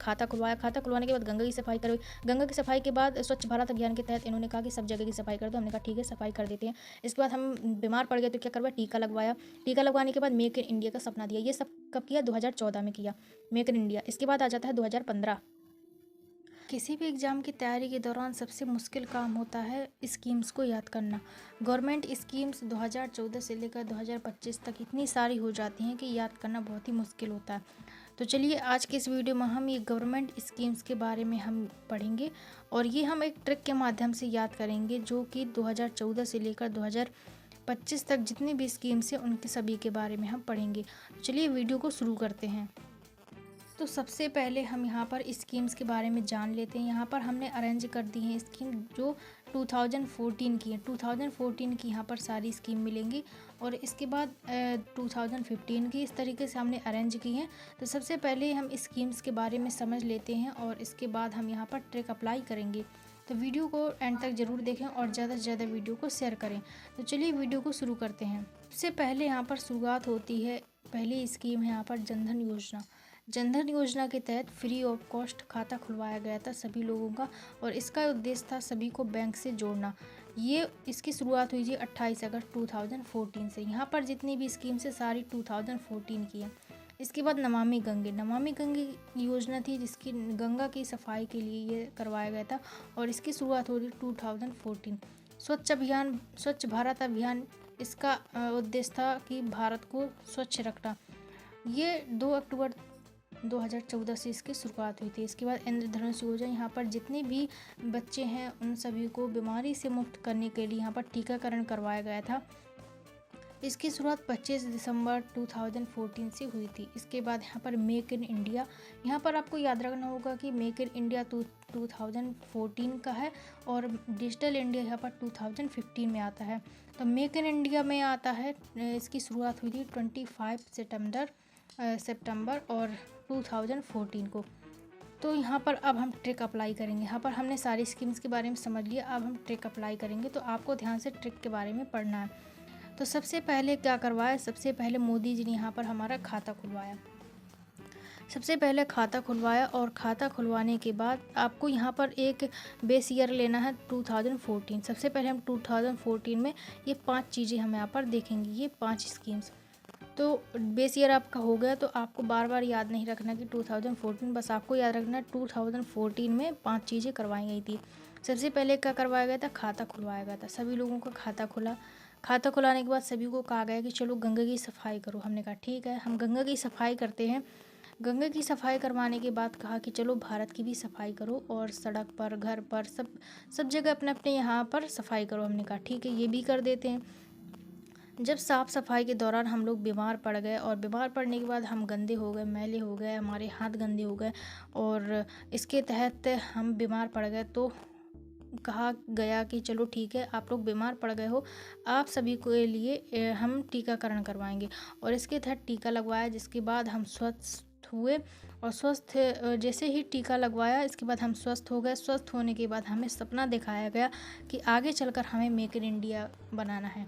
खाता खुलवाया। खाता खुलवाने के बाद गंगा की सफाई करवाई। गंगा की सफाई के बाद स्वच्छ भारत अभियान के तहत इन्होंने कहा कि सब जगह की सफाई कर दो। हमने कहा ठीक है, सफाई कर देते हैं। इसके बाद हम बीमार पड़ गए तो क्या करवाया, टीका लगवाया। टीका लगवाने के बाद मेक इन इंडिया का सपना दिया। ये सब कब किया, 2014 में किया मेक इन इंडिया। इसके बाद आ जाता है 2015। किसी भी एग्ज़ाम की तैयारी के दौरान सबसे मुश्किल काम होता है स्कीम्स को याद करना। गवर्नमेंट स्कीम्स 2014 से लेकर 2025 तक इतनी सारी हो जाती हैं कि याद करना बहुत ही मुश्किल होता है। तो चलिए आज के इस वीडियो में हम ये गवर्नमेंट स्कीम्स के बारे में हम पढ़ेंगे और ये हम एक ट्रिक के माध्यम से याद करेंगे जो कि 2014 से लेकर 2025 तक जितनी भी स्कीम्स हैं उनके सभी के बारे में हम पढ़ेंगे। तो चलिए वीडियो को शुरू करते हैं। तो सबसे पहले हम यहाँ पर स्कीम्स के बारे में जान लेते हैं। यहाँ पर हमने अरेंज कर दी हैं स्कीम जो 2014 की है। 2014 की यहाँ पर सारी स्कीम मिलेंगी और इसके बाद 2015 की इस तरीके से हमने अरेंज की हैं। तो सबसे पहले हम स्कीम्स के बारे में समझ लेते हैं और इसके बाद हम यहाँ पर ट्रिक अप्लाई करेंगे। तो वीडियो को एंड तक ज़रूर देखें और ज़्यादा से ज़्यादा वीडियो को शेयर करें। तो चलिए वीडियो को शुरू करते हैं। सबसे पहले यहाँ पर शुरुआत होती है, पहली स्कीम है यहाँ पर जनधन योजना। जनधन योजना के तहत फ्री ऑफ कॉस्ट खाता खुलवाया गया था सभी लोगों का और इसका उद्देश्य था सभी को बैंक से जोड़ना। ये इसकी शुरुआत हुई थी 28 अगस्त 2014 से। यहाँ पर जितनी भी स्कीम से सारी 2014 की है। इसके बाद नमामि गंगे योजना थी जिसकी गंगा की सफाई के लिए ये करवाया गया था और इसकी शुरुआत हो रही 2014। स्वच्छ भारत अभियान, इसका उद्देश्य था कि भारत को स्वच्छ रखना। ये 2 अक्टूबर 2014 से इसकी शुरुआत हुई थी। इसके बाद इंद्रधनुष योजना, यहाँ पर जितने भी बच्चे हैं उन सभी को बीमारी से मुक्त करने के लिए यहाँ पर टीकाकरण करवाया गया था। इसकी शुरुआत 25 दिसंबर 2014 से हुई थी। इसके बाद यहाँ पर मेक इन इंडिया, यहाँ पर आपको याद रखना होगा कि मेक इन इंडिया 2014 का है और डिजिटल इंडिया यहाँ पर 2015 में आता है। तो मेक इन इंडिया में आता है, इसकी शुरुआत हुई थी 25 सितंबर और 2014 को। तो यहाँ पर अब हम ट्रिक अप्लाई करेंगे। यहाँ पर हमने सारी स्कीम्स के बारे में समझ लिया, अब हम ट्रिक अप्लाई करेंगे। तो आपको ध्यान से ट्रिक के बारे में पढ़ना है। तो सबसे पहले क्या करवाया, सबसे पहले मोदी जी ने यहाँ पर हमारा खाता खुलवाया। सबसे पहले खाता खुलवाया और खाता खुलवाने के बाद आपको यहाँ पर एक बेस ईयर लेना है 2014। सबसे पहले हम 2014 में ये 5 चीज़ें हम यहाँ पर देखेंगे, ये 5 स्कीम्स। तो बेस ईयर आपका हो गया तो आपको बार बार याद नहीं रखना कि 2014, बस आपको याद रखना है 2014 में 5 चीज़ें करवाई गई थी। सबसे पहले क्या करवाया गया था, खाता खुलवाया गया था। सभी लोगों का खाता खुला। खाता खुलाने के बाद सभी को कहा गया कि चलो गंगा की सफाई करो। हमने कहा ठीक है, हम गंगा की सफाई करते हैं। गंगा की सफाई करवाने के बाद कहा कि चलो भारत की भी सफाई करो और सड़क पर, घर पर, सब जगह अपने अपने यहाँ पर सफाई करो। हमने कहा ठीक है, ये भी कर देते हैं। जब साफ़ सफाई के दौरान हम लोग बीमार पड़ गए और बीमार पड़ने के बाद हम गंदे हो गए, मैले हो गए, हमारे हाथ गंदे हो गए और इसके तहत हम बीमार पड़ गए, तो कहा गया कि चलो ठीक है, आप लोग बीमार पड़ गए हो, आप सभी के लिए हम टीकाकरण करवाएंगे और इसके तहत टीका लगवाया। जिसके बाद हम स्वस्थ हुए और स्वस्थ जैसे ही टीका लगवाया इसके बाद हम स्वस्थ हो गए। स्वस्थ होने के बाद हमें सपना दिखाया गया कि आगे चलकर हमें मेक इन इंडिया बनाना है,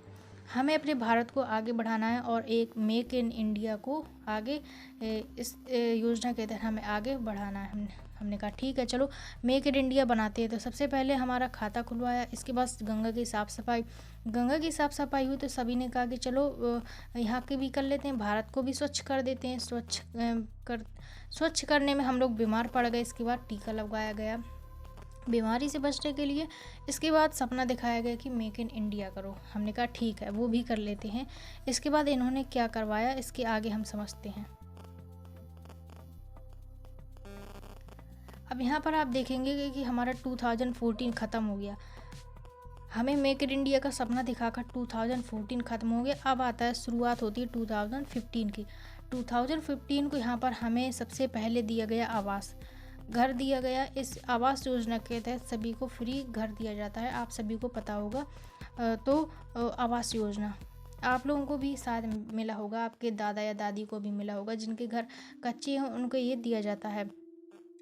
हमें अपने भारत को आगे बढ़ाना है और एक मेक इन इंडिया को आगे इस योजना के तहत हमें आगे बढ़ाना है। हमने कहा ठीक है, चलो मेक इन इंडिया बनाते हैं। तो सबसे पहले हमारा खाता खुलवाया। इसके बाद गंगा की साफ़ सफाई हुई तो सभी ने कहा कि चलो यहाँ के भी कर लेते हैं, भारत को भी स्वच्छ कर देते हैं। स्वच्छ करने में हम लोग बीमार पड़ गए। इसके बाद टीका लगवाया गया बीमारी से बचने के लिए। इसके बाद सपना दिखाया गया कि मेक इन इंडिया करो। हमने कहा ठीक है, वो भी कर लेते हैं। इसके बाद इन्होंने क्या करवाया, इसके आगे हम समझते हैं। अब यहाँ पर आप देखेंगे कि हमारा 2014 ख़त्म हो गया। हमें मेक इन इंडिया का सपना दिखाकर 2014 ख़त्म हो गया। अब आता है, शुरुआत होती है 2015 की। 2015 को यहाँ पर हमें सबसे पहले दिया गया आवास, घर दिया गया। इस आवास योजना के तहत सभी को फ्री घर दिया जाता है, आप सभी को पता होगा। तो आवास योजना आप लोगों को भी शायद मिला होगा, आपके दादा या दादी को भी मिला होगा। जिनके घर कच्चे हैं उनको ये दिया जाता है।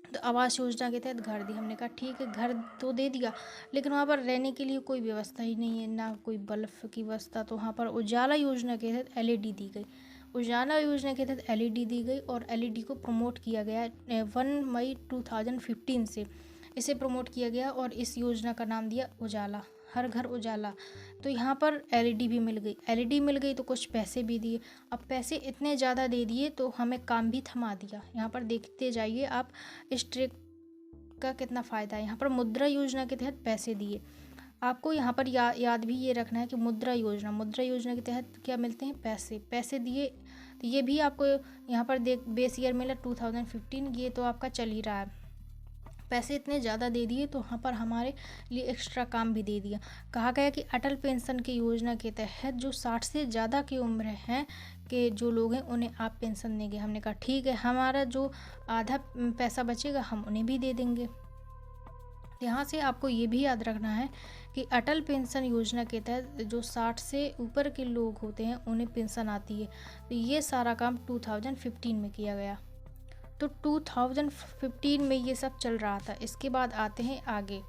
तो आवास योजना के तहत घर दी। हमने कहा ठीक है, घर तो दे दिया लेकिन वहाँ पर रहने के लिए कोई व्यवस्था ही नहीं है, ना कोई बल्ब की व्यवस्था। तो वहाँ पर उजाला योजना के तहत LED दी गई। उजाला योजना के तहत एलईडी दी गई और एलईडी को प्रमोट किया गया 1 मई 2015 से इसे प्रमोट किया गया और इस योजना का नाम दिया उजाला, हर घर उजाला। तो यहाँ पर एलईडी भी मिल गई, एलईडी मिल गई तो कुछ पैसे भी दिए। अब पैसे इतने ज़्यादा दे दिए तो हमें काम भी थमा दिया। यहाँ पर देखते जाइए आप इस ट्रिक का कितना फ़ायदा है। यहाँ पर मुद्रा योजना के तहत पैसे दिए। आपको यहाँ पर याद भी ये रखना है कि मुद्रा योजना के तहत क्या मिलते हैं, पैसे दिए। तो ये भी आपको यहाँ पर बेस ईयर मिला 2015, ये तो आपका चल ही रहा है। पैसे इतने ज़्यादा दे दिए तो वहाँ पर हमारे लिए एक्स्ट्रा काम भी दे दिया। कहा गया कि अटल पेंशन की योजना के तहत जो 60 से ज़्यादा की उम्र हैं के जो लोग हैं उन्हें आप पेंशन देंगे। हमने कहा ठीक है, हमारा जो आधा पैसा बचेगा हम उन्हें भी दे देंगे। यहाँ से आपको ये भी याद रखना है कि अटल पेंशन योजना के तहत जो 60 से ऊपर के लोग होते हैं उन्हें पेंशन आती है। तो ये सारा काम 2015 में किया गया। तो 2015 में ये सब चल रहा था। इसके बाद आते हैं आगे।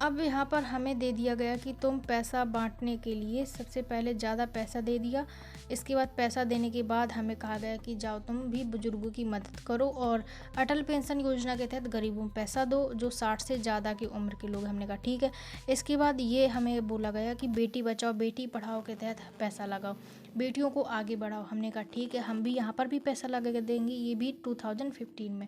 अब यहाँ पर हमें दे दिया गया कि तुम पैसा बांटने के लिए सबसे पहले ज़्यादा पैसा दे दिया। इसके बाद पैसा देने के बाद हमें कहा गया कि जाओ तुम भी बुजुर्गों की मदद करो और अटल पेंशन योजना के तहत गरीबों को पैसा दो जो 60 से ज़्यादा की उम्र के लोग। हमने कहा ठीक है। इसके बाद ये हमें बोला गया कि बेटी बचाओ बेटी पढ़ाओ के तहत पैसा लगाओ, बेटियों को आगे बढ़ाओ। हमने कहा ठीक है, हम भी यहाँ पर भी पैसा लगा के देंगे, ये भी 2015 में।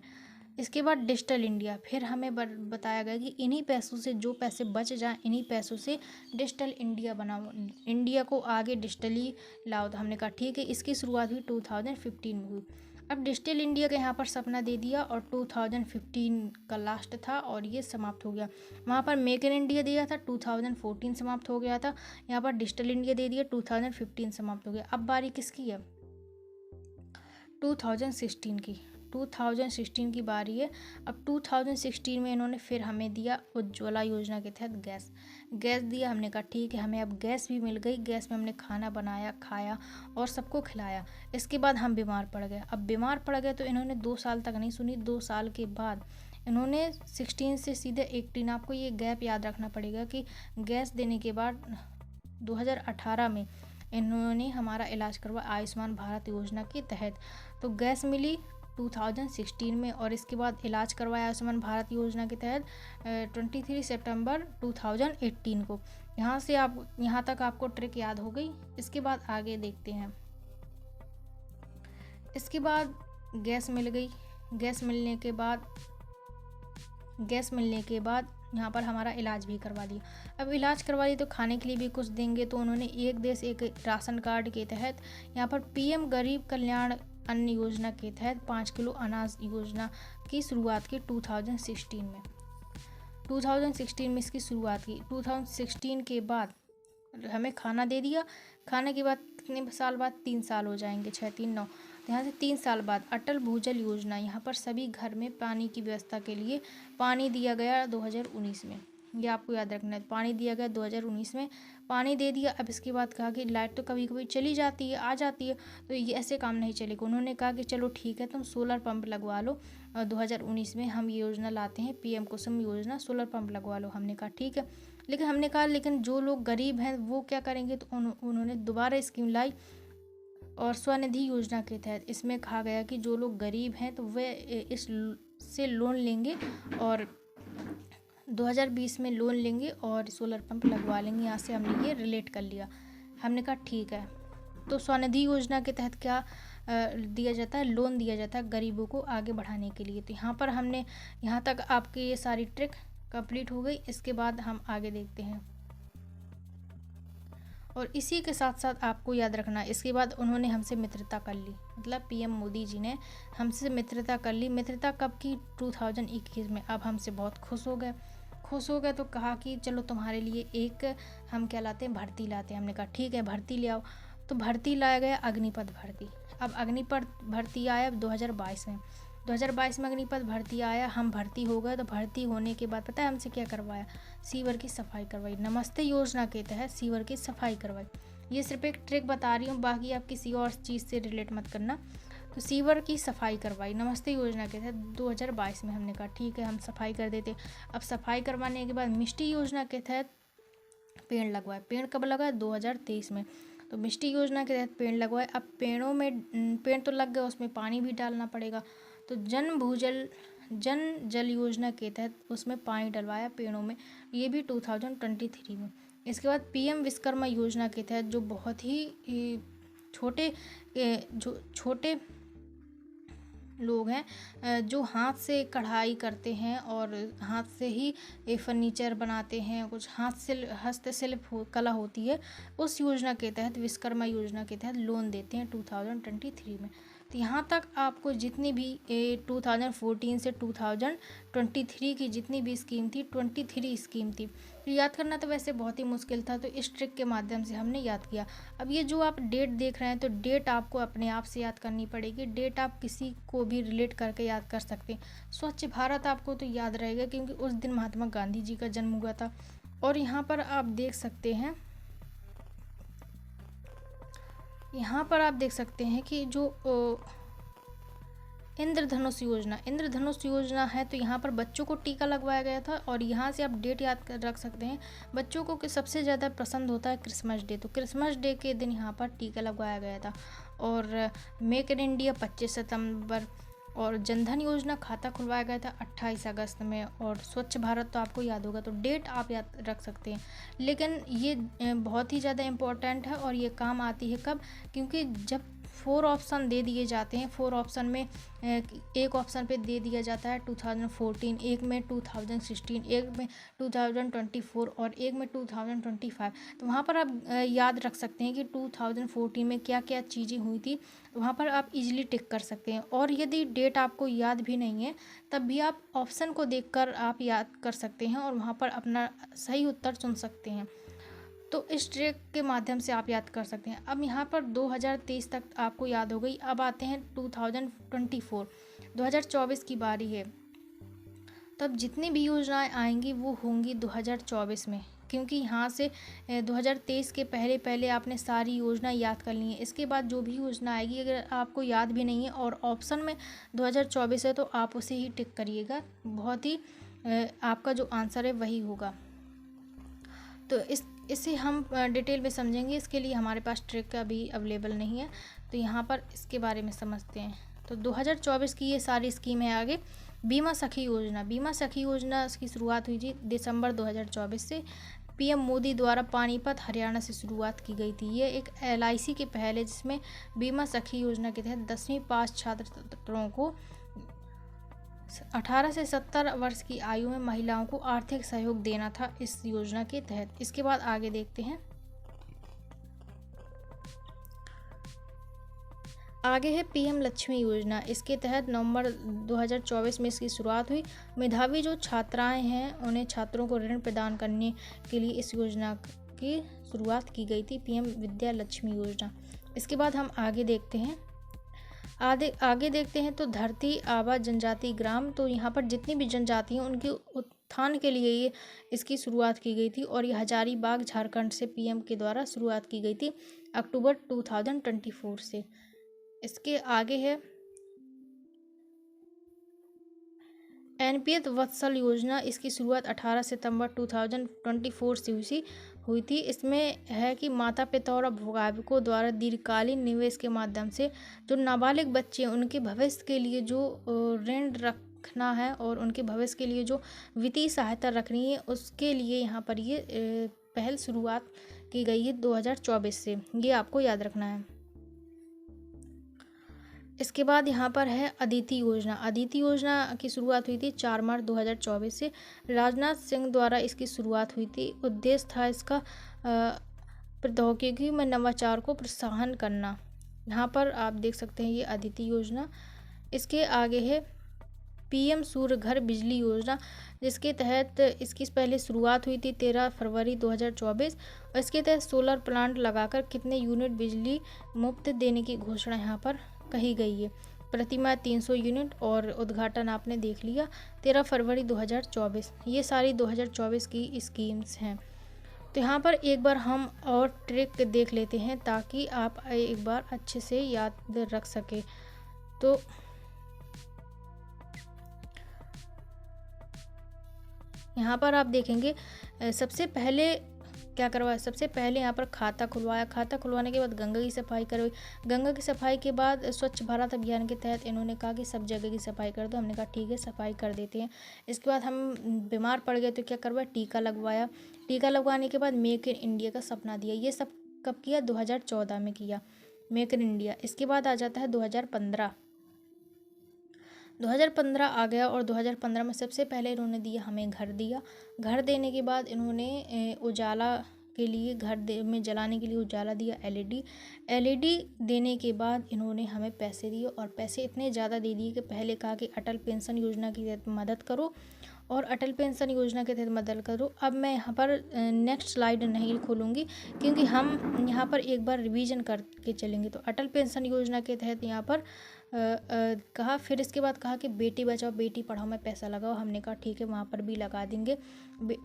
इसके बाद डिजिटल इंडिया, फिर हमें बताया गया कि इन्हीं पैसों से जो पैसे बच जाएं इन्हीं पैसों से डिजिटल इंडिया बनाओ, इंडिया को आगे डिजिटली लाओ। तो हमने कहा ठीक है। इसकी शुरुआत भी 2015 में हुई। अब डिजिटल इंडिया का यहाँ पर सपना दे दिया और 2015 का लास्ट था और ये समाप्त हो गया। वहाँ पर मेक इन इंडिया दिया था, 2014 समाप्त हो गया था। यहाँ पर डिजिटल इंडिया दे दिया, 2015 समाप्त हो गया। अब बारी किसकी है, 2016 की बारी है। अब 2016 में इन्होंने फिर हमें दिया उज्ज्वला योजना के तहत गैस दिया। हमने कहा ठीक है, हमें अब गैस भी मिल गई। गैस में हमने खाना बनाया, खाया और सबको खिलाया। इसके बाद हम बीमार पड़ गए। अब बीमार पड़ गए तो इन्होंने 2 साल तक नहीं सुनी। 2 साल के बाद इन्होंने 16 से सीधे 18, आपको ये गैप याद रखना पड़ेगा कि गैस देने के बाद 2018 में इन्होंने हमारा इलाज करवाया आयुष्मान भारत योजना के तहत। तो गैस मिली 2016 में और इसके बाद इलाज करवाया आयुष्मान भारत योजना के तहत 23 सितंबर 2018 को। यहाँ तक आपको ट्रिक याद हो गई। इसके बाद आगे देखते हैं। इसके बाद गैस मिल गई। गैस मिलने के बाद यहाँ पर हमारा इलाज भी करवा दिया। अब इलाज करवा दिया तो खाने के लिए भी कुछ देंगे। तो उन्होंने एक देश एक राशन कार्ड के तहत यहाँ पर पीएम गरीब कल्याण अन्न योजना के तहत 5 किलो अनाज योजना की शुरुआत की 2016 में। 2016 में इसकी शुरुआत की। 2016 के बाद हमें खाना दे दिया। खाने के बाद कितने साल बाद, 3 साल हो जाएंगे, 6 3 9। यहाँ से 3 साल बाद अटल भूजल योजना, यहाँ पर सभी घर में पानी की व्यवस्था के लिए पानी दिया गया 2019 में। ये आपको याद रखना है, पानी दिया गया 2019 में, पानी दे दिया। अब इसके बाद कहा कि लाइट तो कभी कभी चली जाती है, आ जाती है, तो ये ऐसे काम नहीं चलेगा। उन्होंने कहा कि चलो ठीक है, तुम सोलर पंप लगवा लो। 2019 में हम ये योजना लाते हैं, पीएम कुसुम योजना, सोलर पंप लगवा लो। हमने कहा ठीक है। लेकिन हमने कहा लेकिन जो लोग गरीब हैं वो क्या करेंगे। तो उन्होंने दोबारा स्कीम लाई और स्वनिधि योजना के तहत इसमें कहा गया कि जो लोग गरीब हैं तो वे इससे लोन लेंगे और 2020 में लोन लेंगे और सोलर पंप लगवा लेंगे। यहाँ से हमने ये रिलेट कर लिया। हमने कहा ठीक है। तो स्वनिधि योजना के तहत क्या दिया जाता है, लोन दिया जाता है गरीबों को आगे बढ़ाने के लिए। तो यहाँ पर हमने, यहाँ तक आपकी ये सारी ट्रिक कंप्लीट हो गई। इसके बाद हम आगे देखते हैं और इसी के साथ साथ आपको याद रखना, इसके बाद उन्होंने हमसे मित्रता कर ली, मतलब पीएम मोदी जी ने हमसे मित्रता कर ली। मित्रता कब की, 2021 में। अब हमसे बहुत खुश हो गए तो कहा कि चलो तुम्हारे लिए एक हम क्या लाते हैं, भर्ती लाते हैं। हमने कहा ठीक है, भर्ती ले आओ। तो भर्ती लाया गया अग्निपथ भर्ती। अब अग्निपथ भर्ती आया 2022 में। 2022 में अग्निपथ भर्ती आया, हम भर्ती हो गए। तो भर्ती होने के बाद पता है हमसे क्या करवाया, सीवर की सफाई करवाई। नमस्ते योजना के तहत सीवर की सफाई करवाई। ये सिर्फ एक ट्रिक बता रही हूँ, बाकी आप किसी और चीज़ से रिलेट मत करना। तो सीवर की सफाई करवाई नमस्ते योजना के तहत 2022 में। हमने कहा ठीक है, हम सफाई कर देते। अब सफाई करवाने के बाद मिष्टी योजना के तहत पेड़ लगवाए। पेड़ कब लगा, 2023 में। तो मिष्टी योजना के तहत पेड़ लगवाए। अब पेड़ों में पेड़ तो लग गए, उसमें पानी भी डालना पड़ेगा। तो जन जल योजना के तहत उसमें पानी डलवाया पेड़ों में, ये भी 2023 में। इसके बाद पीएम विश्वकर्मा योजना के तहत जो बहुत ही छोटे लोग हैं जो हाथ से कढ़ाई करते हैं और हाथ से ही फर्नीचर बनाते हैं, कुछ हस्तशिल्प कला होती है, उस योजना के तहत विश्वकर्मा योजना के तहत लोन देते हैं 2023 में। तो यहाँ तक आपको जितनी भी 2014 से 2023 की जितनी भी स्कीम थी, 23 स्कीम थी, तो याद करना तो वैसे बहुत ही मुश्किल था, तो इस ट्रिक के माध्यम से हमने याद किया। अब ये जो आप डेट देख रहे हैं, तो डेट आपको अपने आप से याद करनी पड़ेगी। डेट आप किसी को भी रिलेट करके याद कर सकते हैं। स्वच्छ भारत आपको तो याद रहेगा क्योंकि उस दिन महात्मा गांधी जी का जन्म हुआ था। और यहाँ पर आप देख सकते हैं, कि जो इंद्रधनुष योजना है, तो यहाँ पर बच्चों को टीका लगवाया गया था। और यहाँ से आप डेट याद रख सकते हैं। बच्चों को सबसे ज़्यादा पसंद होता है क्रिसमस डे, तो क्रिसमस डे के दिन यहाँ पर टीका लगवाया गया था। और मेक इन इंडिया 25 सितंबर, और जनधन योजना खाता खुलवाया गया था 28 अगस्त में। और स्वच्छ भारत तो आपको याद होगा, तो डेट आप याद रख सकते हैं। लेकिन ये बहुत ही ज़्यादा इम्पोर्टेंट है और ये काम आती है कब, क्योंकि जब 4 ऑप्शन दे दिए जाते हैं, 4 ऑप्शन में एक ऑप्शन पे दे दिया जाता है 2014, एक में 2016, एक में 2024 और एक में 2025। तो वहाँ पर आप याद रख सकते हैं कि 2014 में क्या क्या चीज़ें हुई थी, वहाँ पर आप इजीली टिक कर सकते हैं। और यदि डेट आपको याद भी नहीं है, तब भी आप ऑप्शन को देखकर आप याद कर सकते हैं और वहाँ पर अपना सही उत्तर चुन सकते हैं। तो इस ट्रिक के माध्यम से आप याद कर सकते हैं। अब यहाँ पर 2023 तक आपको याद हो गई। अब आते हैं 2024 की बारी है। तब जितनी भी योजनाएं आएंगी वो होंगी 2024 में, क्योंकि यहाँ से 2023 के पहले आपने सारी योजना याद कर ली है। इसके बाद जो भी योजना आएगी, अगर आपको याद भी नहीं है और ऑप्शन में 2024 है, तो आप उसे ही टिक करिएगा। बहुत ही आपका जो आंसर है वही होगा। तो इसे हम डिटेल में समझेंगे। इसके लिए हमारे पास ट्रिक अभी अवेलेबल नहीं है, तो यहाँ पर इसके बारे में समझते हैं। तो 2024 की ये सारी स्कीम है। आगे बीमा सखी योजना की शुरुआत हुई थी दिसंबर 2024 से। पीएम मोदी द्वारा पानीपत हरियाणा से शुरुआत की गई थी। ये एक LIC की पहल है जिसमें बीमा सखी योजना के तहत 10वीं पास छात्रों को 18 से 70 वर्ष की आयु में महिलाओं को आर्थिक सहयोग देना था इस योजना के तहत। इसके बाद आगे देखते हैं। आगे है पीएम लक्ष्मी योजना। इसके तहत नवंबर 2024 में इसकी शुरुआत हुई। मेधावी जो छात्राएं हैं उन्हें छात्रों को ऋण प्रदान करने के लिए इस योजना की शुरुआत की गई थी, पीएम विद्या लक्ष्मी योजना। इसके बाद हम आगे देखते हैं। तो धरती आबा जनजाति ग्राम, तो यहाँ पर जितनी भी जनजाति हैं उनके उत्थान के लिए ये इसकी शुरुआत की गई थी। और ये हजारीबाग झारखंड से पीएम के द्वारा शुरुआत की गई थी अक्टूबर 2024 से। इसके आगे है NPS वत्सल योजना। इसकी शुरुआत 18 सितंबर 2024 से हुई थी। इसमें है कि माता पिता और अभिभावकों द्वारा दीर्घकालीन निवेश के माध्यम से जो नाबालिग बच्चे हैं उनके भविष्य के लिए जो ऋण रखना है और उनके भविष्य के लिए जो वित्तीय सहायता रखनी है, उसके लिए यहाँ पर ये पहल शुरुआत की गई है 2024 से। ये आपको याद रखना है। इसके बाद यहाँ पर है अदिति योजना की शुरुआत हुई थी 4 मार्च 2024 से। राजनाथ सिंह द्वारा इसकी शुरुआत हुई थी। उद्देश्य था इसका प्रौद्योगिकी में नवाचार को प्रोत्साहन करना। यहाँ पर आप देख सकते हैं ये अदिति योजना। इसके आगे है पीएम सूर्य घर बिजली योजना, जिसके तहत इसकी पहले शुरुआत हुई थी 13 फरवरी 2024। और इसके तहत सोलर प्लांट लगाकर कितने यूनिट बिजली मुफ्त देने की घोषणा यहाँ पर कही गई है। प्रतिमाह 300 यूनिट। और उद्घाटन आपने देख लिया 13 फरवरी 2024। ये सारी 2024 की स्कीम्स हैं। तो यहाँ पर एक बार हम और ट्रिक देख लेते हैं ताकि आप एक बार अच्छे से याद रख सके। तो यहाँ पर आप देखेंगे सबसे पहले क्या करवाया, सबसे पहले यहाँ पर खाता खुलवाया। खाता खुलवाने के बाद गंगा की सफाई करवाई। गंगा की सफाई के बाद स्वच्छ भारत अभियान के तहत इन्होंने कहा कि सब जगह की सफाई कर दो। हमने कहा ठीक है, सफाई कर देते हैं। इसके बाद हम बीमार पड़ गए तो क्या करवाया, टीका लगवाया। टीका लगवाने के बाद मेक इन इंडिया का सपना दिया। ये सब कब किया, 2014 में किया, मेक इन इंडिया। इसके बाद आ जाता है 2015। 2015 आ गया और 2015 में सबसे पहले इन्होंने दिया, हमें घर दिया। घर देने के बाद इन्होंने उजाला के लिए, में जलाने के लिए उजाला दिया, एलईडी देने के बाद इन्होंने हमें पैसे दिए। और पैसे इतने ज़्यादा दे दिए कि पहले कहा कि अटल पेंशन योजना की तहत मदद करो, और अटल पेंशन योजना के तहत मदद करो। अब मैं यहाँ पर नेक्स्ट स्लाइड नहीं खोलूँगी क्योंकि हम यहाँ पर एक बार रिवीजन करके चलेंगे। तो अटल पेंशन योजना के तहत यहाँ पर कहा, फिर इसके बाद कहा कि बेटी बचाओ बेटी पढ़ाओ में पैसा लगाओ। हमने कहा ठीक है, वहाँ पर भी लगा देंगे।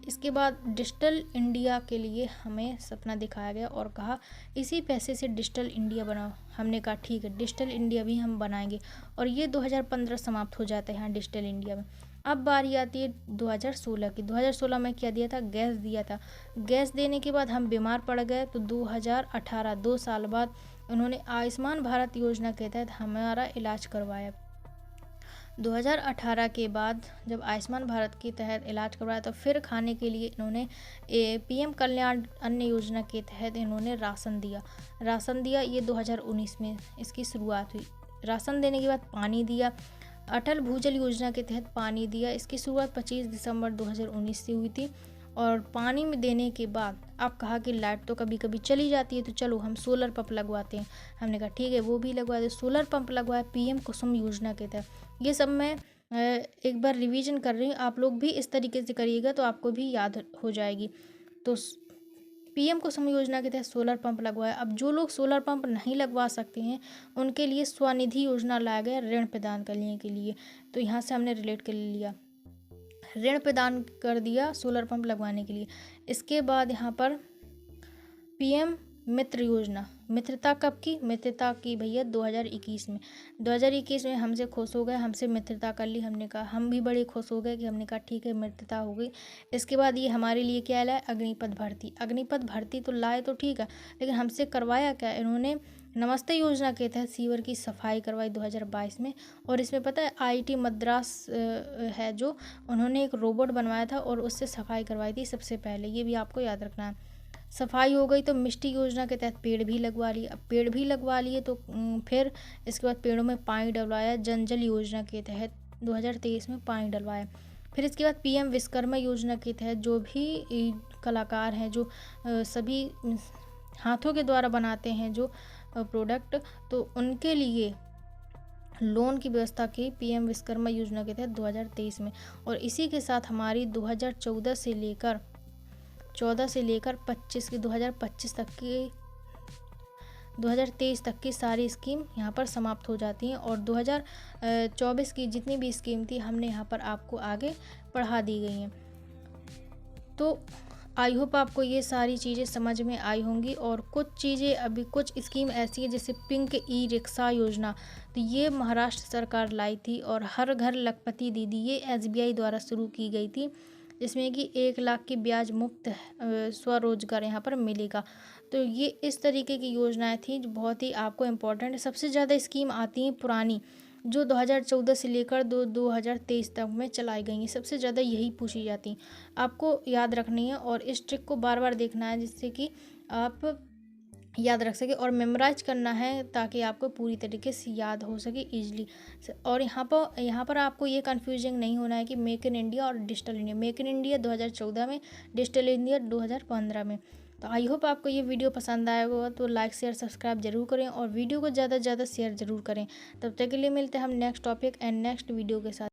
इसके बाद डिजिटल इंडिया के लिए हमें सपना दिखाया गया और कहा इसी पैसे से डिजिटल इंडिया बनाओ। हमने कहा ठीक है, डिजिटल इंडिया भी हम बनाएंगे। और ये 2015 समाप्त हो जाता है यहाँ डिजिटल इंडिया में। अब बारी आती है 2016 की। 2016 में क्या दिया था, गैस दिया था। गैस देने के बाद हम बीमार पड़ गए तो 2018, 2 साल बाद उन्होंने आयुष्मान भारत योजना के तहत हमारा इलाज करवाया। 2018 के बाद जब आयुष्मान भारत के तहत इलाज करवाया तो फिर खाने के लिए इन्होंने पीएम कल्याण अन्न योजना के तहत इन्होंने राशन दिया। ये 2019 में इसकी शुरुआत हुई। राशन देने के बाद पानी दिया। अटल भूजल योजना के तहत पानी दिया। इसकी शुरुआत 25 दिसंबर 2019 से हुई थी। और पानी में देने के बाद अब कहा कि लाइट तो कभी कभी चली जाती है तो चलो हम सोलर पंप लगवाते हैं। हमने कहा ठीक है, वो भी लगवा दे। सोलर पंप लगवाया पीएम कुसुम योजना के तहत। ये सब मैं एक बार रिवीजन कर रही हूँ, आप लोग भी इस तरीके से करिएगा तो आपको भी याद हो जाएगी। तो पीएम कुसुम योजना के तहत सोलर पंप लगवाया। अब जो लोग सोलर पंप नहीं लगवा सकते हैं उनके लिए स्वनिधि योजना लाया गया ऋण प्रदान करने के लिए। तो यहाँ से हमने रिलेट कर लिया, ऋण प्रदान कर दिया सोलर पंप लगवाने के लिए। इसके बाद यहाँ पर पीएम मित्र योजना, मित्रता कब की, मित्रता की भैया 2021 में। 2021 में हमसे खुश हो गए, हमसे मित्रता कर ली। हमने कहा, हम भी बड़े खुश हो गए कि हमने कहा ठीक है, मित्रता हो गई। इसके बाद ये हमारे लिए क्या लाए, अग्निपथ भर्ती। अग्निपथ भर्ती तो लाए तो ठीक है, लेकिन हमसे करवाया क्या, इन्होंने नमस्ते योजना के तहत सीवर की सफाई करवाई 2022 में। और इसमें पता है आईआईटी मद्रास है जो, उन्होंने एक रोबोट बनवाया था और उससे सफाई करवाई थी सबसे पहले। ये भी आपको याद रखना है। सफाई हो गई तो मिष्टी योजना के तहत पेड़ भी लगवा लिए। अब पेड़ भी लगवा लिए तो फिर इसके बाद पेड़ों में पानी डलवाया। जन जल योजना के तहत 2023 में पानी डलवाया। फिर इसके बाद पीएम विश्वकर्मा योजना के तहत जो भी कलाकार हैं, जो सभी हाथों के द्वारा बनाते हैं जो प्रोडक्ट, तो उनके लिए लोन की व्यवस्था की पीएम विश्वकर्मा योजना के तहत 2023 में। और इसी के साथ हमारी 2014 से लेकर 25 की 2025 तक की 2023 तक की सारी स्कीम यहाँ पर समाप्त हो जाती हैं। और 2024 की जितनी भी स्कीम थी हमने यहाँ पर आपको आगे पढ़ा दी गई हैं। तो आई होप आपको ये सारी चीज़ें समझ में आई होंगी। और कुछ चीज़ें अभी, कुछ स्कीम ऐसी है जैसे पिंक ई रिक्शा योजना, तो ये महाराष्ट्र सरकार लाई थी। और हर घर लखपति दीदी, ये एसबीआई द्वारा शुरू की गई थी, जिसमें कि 1 लाख की ब्याज मुक्त स्वरोजगार यहाँ पर मिलेगा। तो ये इस तरीके की योजनाएं थी जो बहुत ही आपको इम्पोर्टेंट है। सबसे ज़्यादा स्कीम आती हैं पुरानी, जो 2014 से लेकर 2023 तक में चलाई गई हैं। सबसे ज़्यादा यही पूछी जाती हैं, आपको याद रखनी है। और इस ट्रिक को बार बार देखना है जिससे कि आप याद रख सके और मेमोराइज करना है, ताकि आपको पूरी तरीके से याद हो सके ईजिली। और यहाँ पर आपको ये कन्फ्यूजिंग नहीं होना है कि मेक इन इंडिया और digital India. Make in India 2014 में, डिजिटल इंडिया 2015 में। तो आई होप आपको ये वीडियो पसंद आया होगा, तो लाइक शेयर सब्सक्राइब जरूर करें और वीडियो को ज़्यादा से ज़्यादा शेयर ज़रूर करें। तब तक के लिए मिलते हैं हम next topic and next video के साथ।